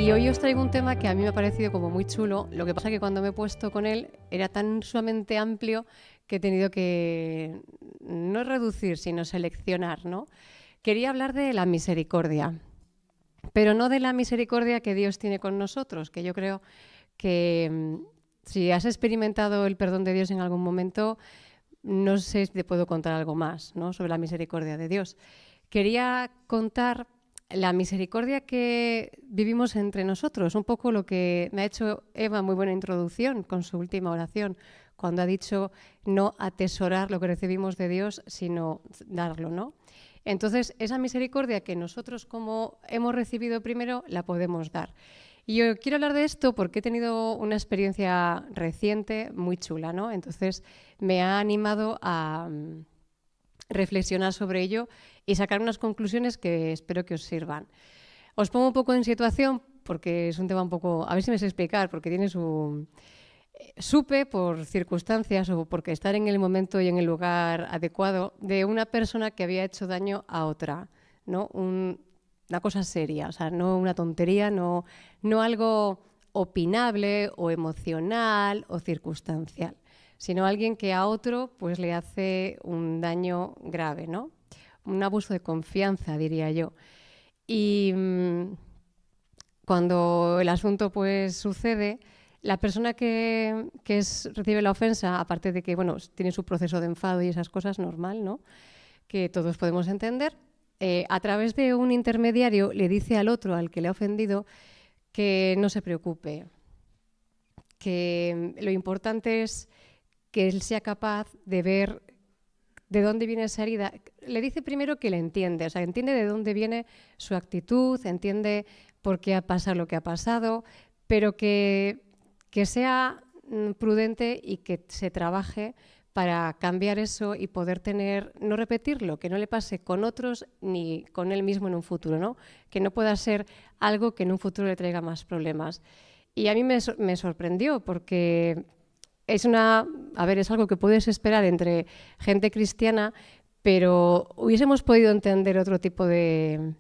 Y hoy os traigo un tema que a mí me ha parecido como muy chulo. Lo que pasa es que cuando me he puesto con él era tan sumamente amplio que he tenido que no reducir, sino seleccionar, ¿no? Quería hablar de la misericordia, pero no de la misericordia que Dios tiene con nosotros, que yo creo que si has experimentado el perdón de Dios en algún momento, no sé si te puedo contar algo más, ¿no?, sobre la misericordia de Dios. Quería contar la misericordia que vivimos entre nosotros, un poco lo que me ha hecho Eva, muy buena introducción con su última oración, cuando ha dicho no atesorar lo que recibimos de Dios, sino darlo, ¿no? Entonces, esa misericordia que nosotros como hemos recibido primero, la podemos dar. Y yo quiero hablar de esto porque he tenido una experiencia reciente muy chula, ¿no? Entonces, me ha animado a reflexionar sobre ello y sacar unas conclusiones que espero que os sirvan. Os pongo un poco en situación porque es un tema un poco, a ver si me sé explicar, porque tiene su... Supe por circunstancias o porque estar en el momento y en el lugar adecuado de una persona que había hecho daño a otra, ¿no? Una cosa seria, o sea, no una tontería, no algo opinable o emocional o circunstancial, sino alguien que a otro pues le hace un daño grave, ¿no? Un abuso de confianza, diría yo. Y cuando el asunto pues sucede, la persona que recibe la ofensa, aparte de que bueno, tiene su proceso de enfado y esas cosas, normal, ¿no?, que todos podemos entender, a través de un intermediario le dice al otro, al que le ha ofendido, que no se preocupe, que lo importante es que él sea capaz de ver de dónde viene esa herida. Le dice primero que le entiende, o sea, entiende de dónde viene su actitud, entiende por qué ha pasado lo que ha pasado, pero que sea prudente y que se trabaje para cambiar eso y poder no repetirlo, que no le pase con otros ni con él mismo en un futuro, ¿no? Que no pueda ser algo que en un futuro le traiga más problemas. Y a mí me sorprendió porque es algo que puedes esperar entre gente cristiana, pero hubiésemos podido entender otro tipo de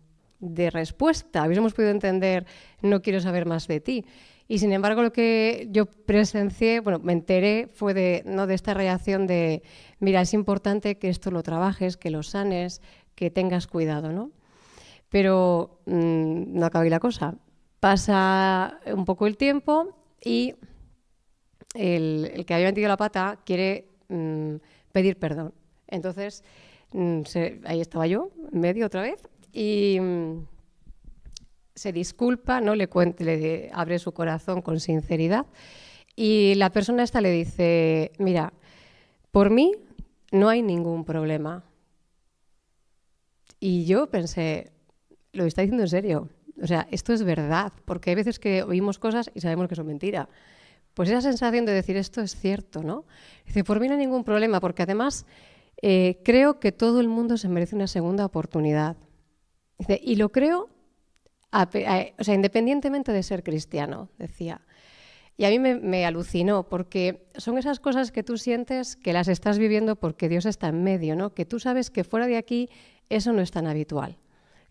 respuesta, hubiésemos podido entender no quiero saber más de ti. Y sin embargo lo que yo presencié, bueno, me enteré fue de esta reacción de mira, es importante que esto lo trabajes, que lo sanes, que tengas cuidado, ¿no? Pero no acaba ahí la cosa. Pasa un poco el tiempo y el que había metido la pata quiere pedir perdón. Entonces, ahí estaba yo, en medio otra vez, y se disculpa, ¿no? Le abre su corazón con sinceridad y la persona esta le dice, mira, por mí no hay ningún problema. Y yo pensé, ¿lo está diciendo en serio? O sea, esto es verdad, porque hay veces que oímos cosas y sabemos que son mentira. Pues esa sensación de decir esto es cierto, ¿no? Dice, por mí no hay ningún problema, porque además creo que todo el mundo se merece una segunda oportunidad. Dice, y lo creo, o sea, independientemente de ser cristiano, decía. Y a mí me alucinó, porque son esas cosas que tú sientes que las estás viviendo porque Dios está en medio, ¿no? Que tú sabes que fuera de aquí eso no es tan habitual.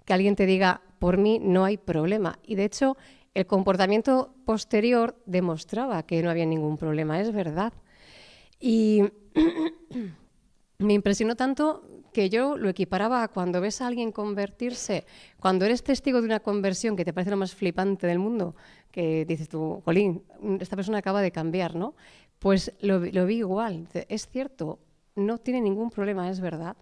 Que alguien te diga, por mí no hay problema. Y de hecho, el comportamiento posterior demostraba que no había ningún problema, es verdad. Y me impresionó tanto que yo lo equiparaba a cuando ves a alguien convertirse, cuando eres testigo de una conversión que te parece lo más flipante del mundo, que dices tú, jolín, esta persona acaba de cambiar, ¿no? Pues lo vi igual, es cierto, no tiene ningún problema, es verdad.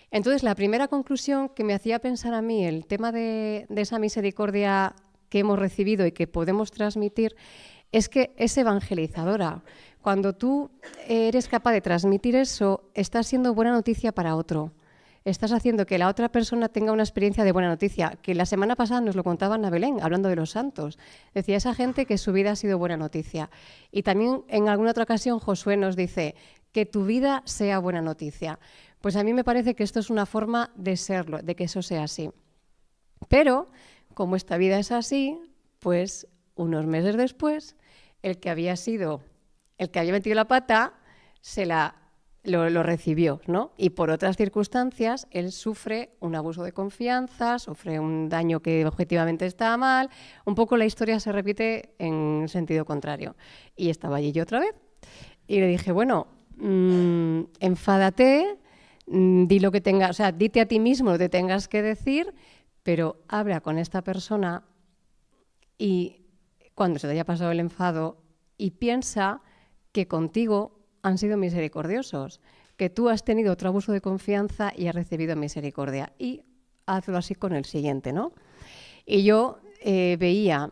Entonces, la primera conclusión que me hacía pensar a mí el tema de esa misericordia que hemos recibido y que podemos transmitir es que es evangelizadora. Cuando tú eres capaz de transmitir eso, estás siendo buena noticia para otro. Estás haciendo que la otra persona tenga una experiencia de buena noticia, que la semana pasada nos lo contaba Ana Belén, hablando de los santos. Decía esa gente que su vida ha sido buena noticia. Y también en alguna otra ocasión Josué nos dice que tu vida sea buena noticia. Pues a mí me parece que esto es una forma de serlo, de que eso sea así. Pero, como esta vida es así, pues unos meses después, el que había metido la pata, se la lo recibió, ¿no? Y por otras circunstancias, él sufre un abuso de confianza, sufre un daño que objetivamente está mal. Un poco la historia se repite en sentido contrario. Y estaba allí yo otra vez. Y le dije, bueno, enfádate, di lo que tengas, o sea, dite a ti mismo lo que tengas que decir, pero habla con esta persona y cuando se te haya pasado el enfado y piensa que contigo han sido misericordiosos, que tú has tenido otro abuso de confianza y has recibido misericordia. Y hazlo así con el siguiente, ¿no? Y yo veía,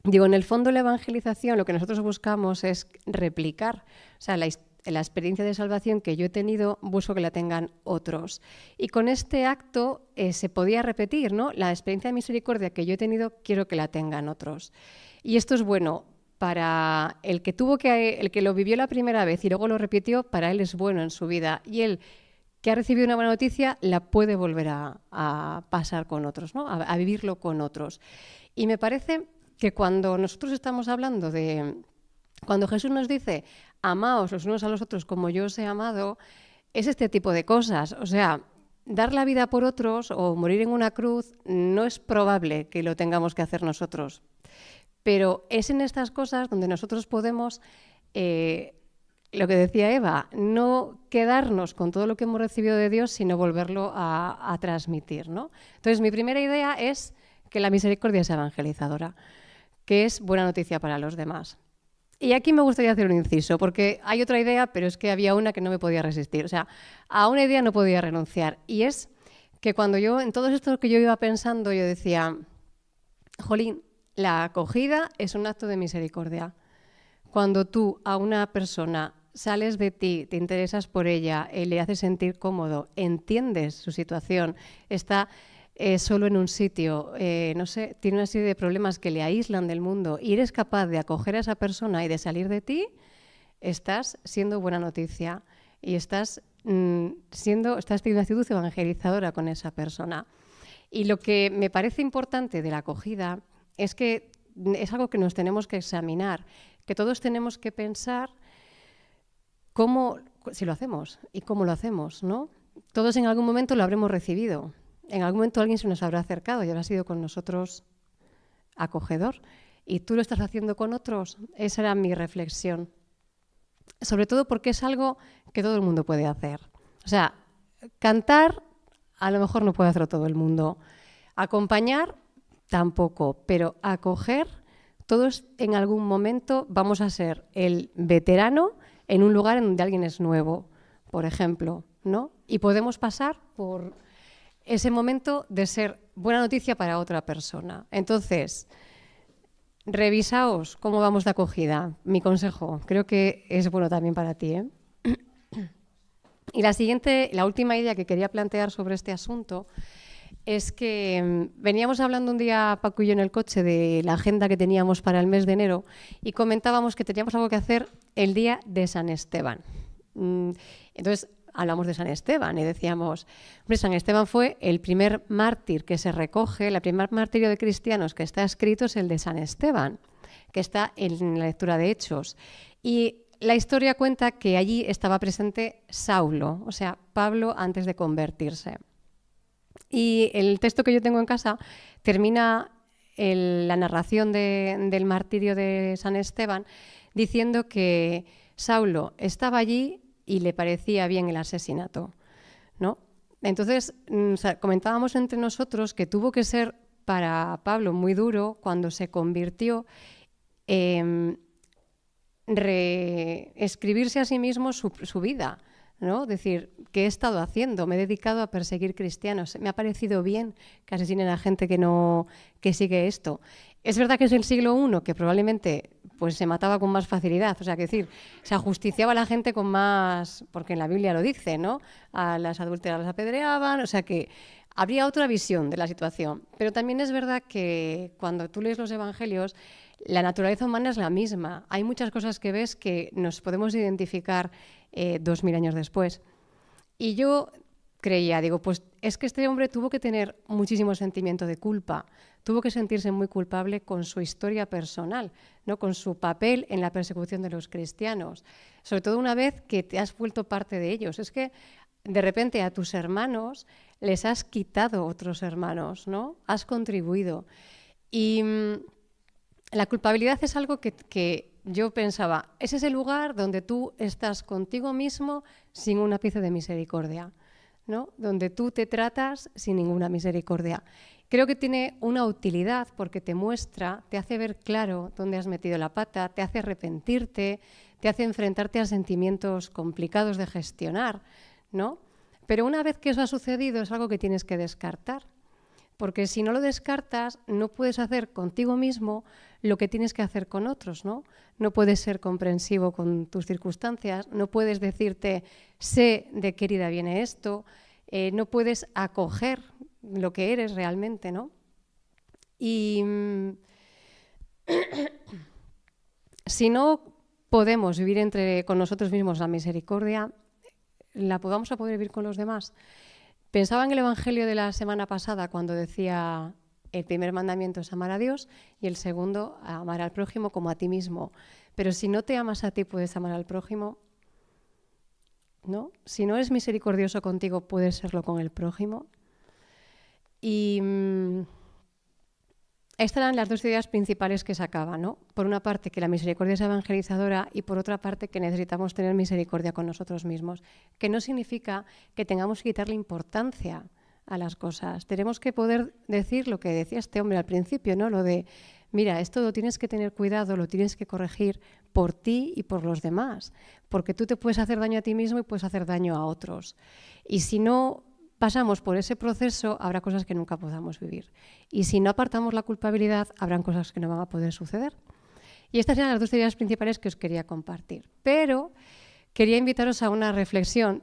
digo, en el fondo la evangelización lo que nosotros buscamos es replicar, o sea, la experiencia de salvación que yo he tenido, busco que la tengan otros. Y con este acto se podía repetir, ¿no? La experiencia de misericordia que yo he tenido, quiero que la tengan otros. Y esto es bueno para el que lo vivió la primera vez y luego lo repitió, para él es bueno en su vida. Y él, que ha recibido una buena noticia, la puede volver a pasar con otros, ¿no? A vivirlo con otros. Y me parece que cuando nosotros estamos hablando cuando Jesús nos dice, amaos los unos a los otros como yo os he amado, es este tipo de cosas. O sea, dar la vida por otros o morir en una cruz no es probable que lo tengamos que hacer nosotros. Pero es en estas cosas donde nosotros podemos, lo que decía Eva, no quedarnos con todo lo que hemos recibido de Dios, sino volverlo a transmitir, ¿no? Entonces, mi primera idea es que la misericordia es evangelizadora, que es buena noticia para los demás. Y aquí me gustaría hacer un inciso, porque hay otra idea, pero es que había una que no me podía resistir. O sea, a una idea no podía renunciar. Y es que cuando en todo esto que yo iba pensando, yo decía, jolín, la acogida es un acto de misericordia. Cuando tú a una persona sales de ti, te interesas por ella, le haces sentir cómodo, entiendes su situación, está solo en un sitio, no sé, tiene una serie de problemas que le aíslan del mundo y eres capaz de acoger a esa persona y de salir de ti, estás siendo buena noticia y estás teniendo una actitud evangelizadora con esa persona. Y lo que me parece importante de la acogida es que es algo que nos tenemos que examinar, que todos tenemos que pensar si lo hacemos y cómo lo hacemos, ¿no? Todos en algún momento lo habremos recibido. En algún momento alguien se nos habrá acercado y habrá sido con nosotros acogedor. ¿Y tú lo estás haciendo con otros? Esa era mi reflexión. Sobre todo porque es algo que todo el mundo puede hacer. O sea, cantar a lo mejor no puede hacerlo todo el mundo. Acompañar tampoco, pero acoger, todos en algún momento vamos a ser el veterano en un lugar en donde alguien es nuevo, por ejemplo, ¿no? Y podemos pasar por ese momento de ser buena noticia para otra persona. Entonces, revisaos cómo vamos de acogida. Mi consejo, creo que es bueno también para ti, ¿eh? Y la última idea que quería plantear sobre este asunto es que veníamos hablando un día, Paco y yo, en el coche de la agenda que teníamos para el mes de enero y comentábamos que teníamos algo que hacer el día de San Esteban. Entonces, hablamos de San Esteban y decíamos, hombre, San Esteban fue el primer mártir que se recoge, el primer martirio de cristianos que está escrito es el de San Esteban, que está en la lectura de Hechos. Y la historia cuenta que allí estaba presente Saulo, o sea, Pablo antes de convertirse. Y el texto que yo tengo en casa termina la narración del martirio de San Esteban diciendo que Saulo estaba allí y le parecía bien el asesinato, ¿no? Entonces, comentábamos entre nosotros que tuvo que ser para Pablo muy duro cuando se convirtió, reescribirse a sí mismo su vida, ¿no? Decir, ¿qué he estado haciendo? Me he dedicado a perseguir cristianos. Me ha parecido bien que asesinen a gente que sigue esto. Es verdad que es el siglo I, que probablemente pues, se mataba con más facilidad. O sea, que decir, se ajusticiaba a la gente con más, porque en la Biblia lo dice, ¿no? A las adúlteras las apedreaban. O sea, que habría otra visión de la situación. Pero también es verdad que cuando tú lees los evangelios, la naturaleza humana es la misma. Hay muchas cosas que ves que nos podemos identificar 2000 años después. Y yo creía, digo, pues es que este hombre tuvo que tener muchísimo sentimiento de culpa, tuvo que sentirse muy culpable con su historia personal, ¿no? Con su papel en la persecución de los cristianos, sobre todo una vez que te has vuelto parte de ellos. Es que de repente a tus hermanos les has quitado otros hermanos, ¿no? Has contribuido. Y la culpabilidad es algo que yo pensaba, ese es el lugar donde tú estás contigo mismo sin un ápice de misericordia, ¿no? Donde tú te tratas sin ninguna misericordia. Creo que tiene una utilidad porque te muestra, te hace ver claro dónde has metido la pata, te hace arrepentirte, te hace enfrentarte a sentimientos complicados de gestionar, ¿no? Pero una vez que eso ha sucedido es algo que tienes que descartar. Porque si no lo descartas, no puedes hacer contigo mismo lo que tienes que hacer con otros, ¿no? No puedes ser comprensivo con tus circunstancias, no puedes decirte, sé de qué herida viene esto, no puedes acoger lo que eres realmente, ¿no? Y si no podemos vivir con nosotros mismos la misericordia, ¿la vamos a poder vivir con los demás? Pensaba en el Evangelio de la semana pasada cuando decía el primer mandamiento es amar a Dios y el segundo amar al prójimo como a ti mismo. Pero si no te amas a ti, puedes amar al prójimo, ¿no? Si no eres misericordioso contigo, puedes serlo con el prójimo. Y estas eran las dos ideas principales que sacaba, ¿no? Por una parte, que la misericordia es evangelizadora y por otra parte, que necesitamos tener misericordia con nosotros mismos, que no significa que tengamos que quitarle importancia a las cosas. Tenemos que poder decir lo que decía este hombre al principio, ¿no? Lo de, mira, esto lo tienes que tener cuidado, lo tienes que corregir por ti y por los demás, porque tú te puedes hacer daño a ti mismo y puedes hacer daño a otros. Y si no pasamos por ese proceso, habrá cosas que nunca podamos vivir. Y si no apartamos la culpabilidad, habrán cosas que no van a poder suceder. Y estas eran las dos ideas principales que os quería compartir. Pero quería invitaros a una reflexión.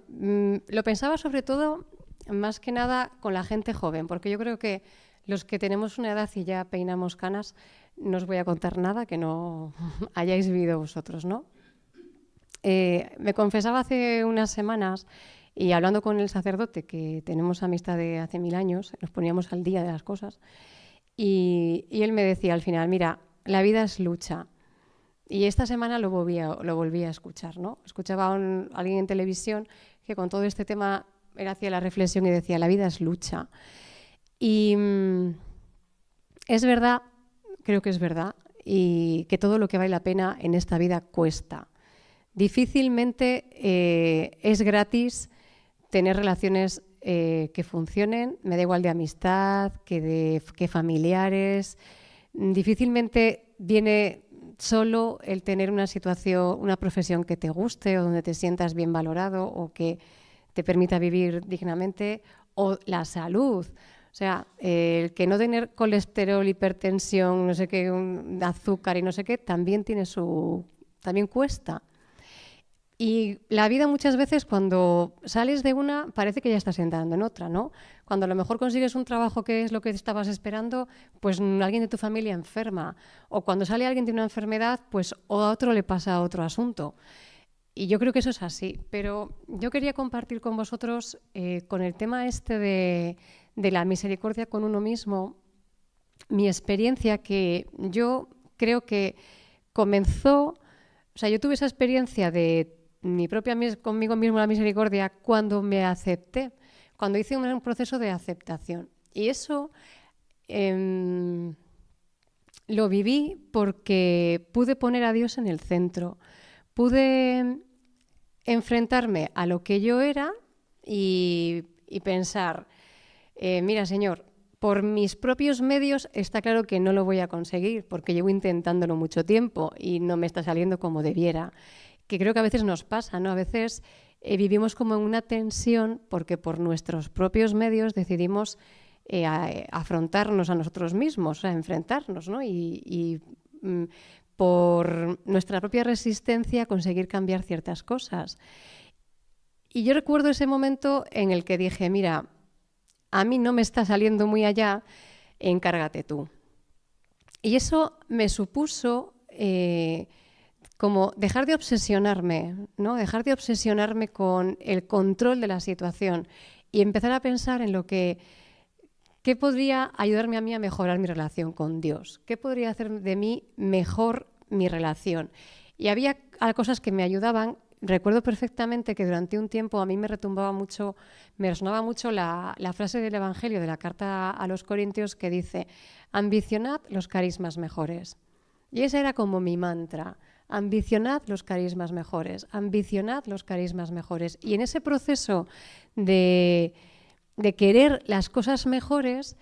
Lo pensaba sobre todo, más que nada, con la gente joven, porque yo creo que los que tenemos una edad y ya peinamos canas, no os voy a contar nada que no hayáis vivido vosotros, ¿no? Me confesaba hace unas semanas y hablando con el sacerdote, que tenemos amistad de hace 1000 años, nos poníamos al día de las cosas, y él me decía al final, mira, la vida es lucha. Y esta semana lo volví a escuchar, ¿no? Escuchaba a alguien en televisión que con todo este tema él hacía la reflexión y decía, la vida es lucha. Y es verdad, creo que es verdad, y que todo lo que vale la pena en esta vida cuesta. Difícilmente es gratis tener relaciones que funcionen, me da igual de amistad que familiares. Difícilmente viene solo el tener una situación, una profesión que te guste o donde te sientas bien valorado o que te permita vivir dignamente, o la salud. O sea, el que no tener colesterol, hipertensión, no sé qué, azúcar y no sé qué, también también cuesta. Y la vida muchas veces cuando sales de una parece que ya estás entrando en otra, ¿no? Cuando a lo mejor consigues un trabajo que es lo que estabas esperando, pues alguien de tu familia enferma. O cuando sale alguien de una enfermedad, pues o a otro le pasa otro asunto. Y yo creo que eso es así. Pero yo quería compartir con vosotros con el tema este de la misericordia con uno mismo, mi experiencia que yo creo que comenzó, o sea, yo tuve esa experiencia de conmigo mismo la misericordia cuando me acepté, cuando hice un proceso de aceptación. Y eso lo viví porque pude poner a Dios en el centro, pude enfrentarme a lo que yo era y pensar, mira, Señor, por mis propios medios está claro que no lo voy a conseguir porque llevo intentándolo mucho tiempo y no me está saliendo como debiera. Que creo que a veces nos pasa, ¿no? A veces vivimos como en una tensión porque por nuestros propios medios decidimos afrontarnos a nosotros mismos, a enfrentarnos, ¿no? Y por nuestra propia resistencia conseguir cambiar ciertas cosas. Y yo recuerdo ese momento en el que dije, mira, a mí no me está saliendo muy allá, encárgate tú. Y eso me supuso como dejar de obsesionarme, ¿no? Dejar de obsesionarme con el control de la situación y empezar a pensar en lo que ¿Qué podría ayudarme a mí a mejorar mi relación con Dios? ¿Qué podría hacer de mí mejor mi relación? Y había cosas que me ayudaban. Recuerdo perfectamente que durante un tiempo a mí me resonaba mucho la frase del Evangelio de la carta a los Corintios que dice: ambicionad los carismas mejores. Y ese era como mi mantra: ambicionad los carismas mejores, ambicionad los carismas mejores. Y en ese proceso de querer las cosas mejores,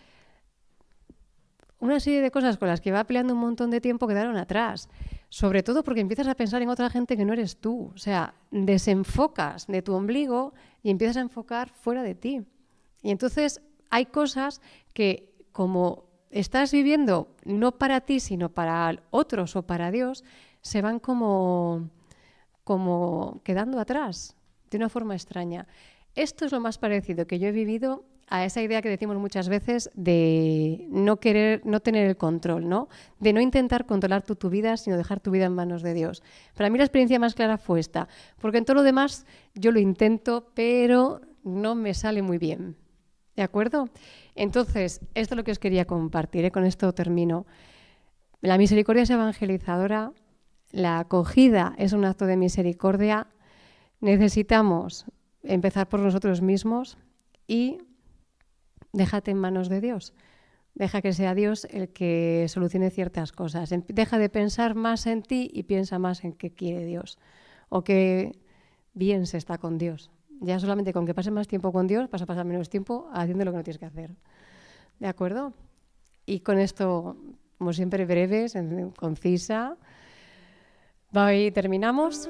una serie de cosas con las que iba peleando un montón de tiempo quedaron atrás. Sobre todo porque empiezas a pensar en otra gente que no eres tú. O sea, desenfocas de tu ombligo y empiezas a enfocar fuera de ti. Y entonces hay cosas que, como estás viviendo no para ti, sino para otros o para Dios, se van como quedando atrás de una forma extraña. Esto es lo más parecido que yo he vivido a esa idea que decimos muchas veces de no tener el control, ¿no? De no intentar controlar tu vida, sino dejar tu vida en manos de Dios. Para mí la experiencia más clara fue esta, porque en todo lo demás yo lo intento, pero no me sale muy bien. ¿De acuerdo? Entonces, esto es lo que os quería compartir, ¿eh? Con esto termino. La misericordia es evangelizadora, la acogida es un acto de misericordia. Necesitamos empezar por nosotros mismos y déjate en manos de Dios. Deja que sea Dios el que solucione ciertas cosas. Deja de pensar más en ti y piensa más en qué quiere Dios o qué bien se está con Dios. Ya solamente con que pases más tiempo con Dios vas a pasar menos tiempo haciendo lo que no tienes que hacer. ¿De acuerdo? Y con esto, como siempre, breves, concisa, terminamos.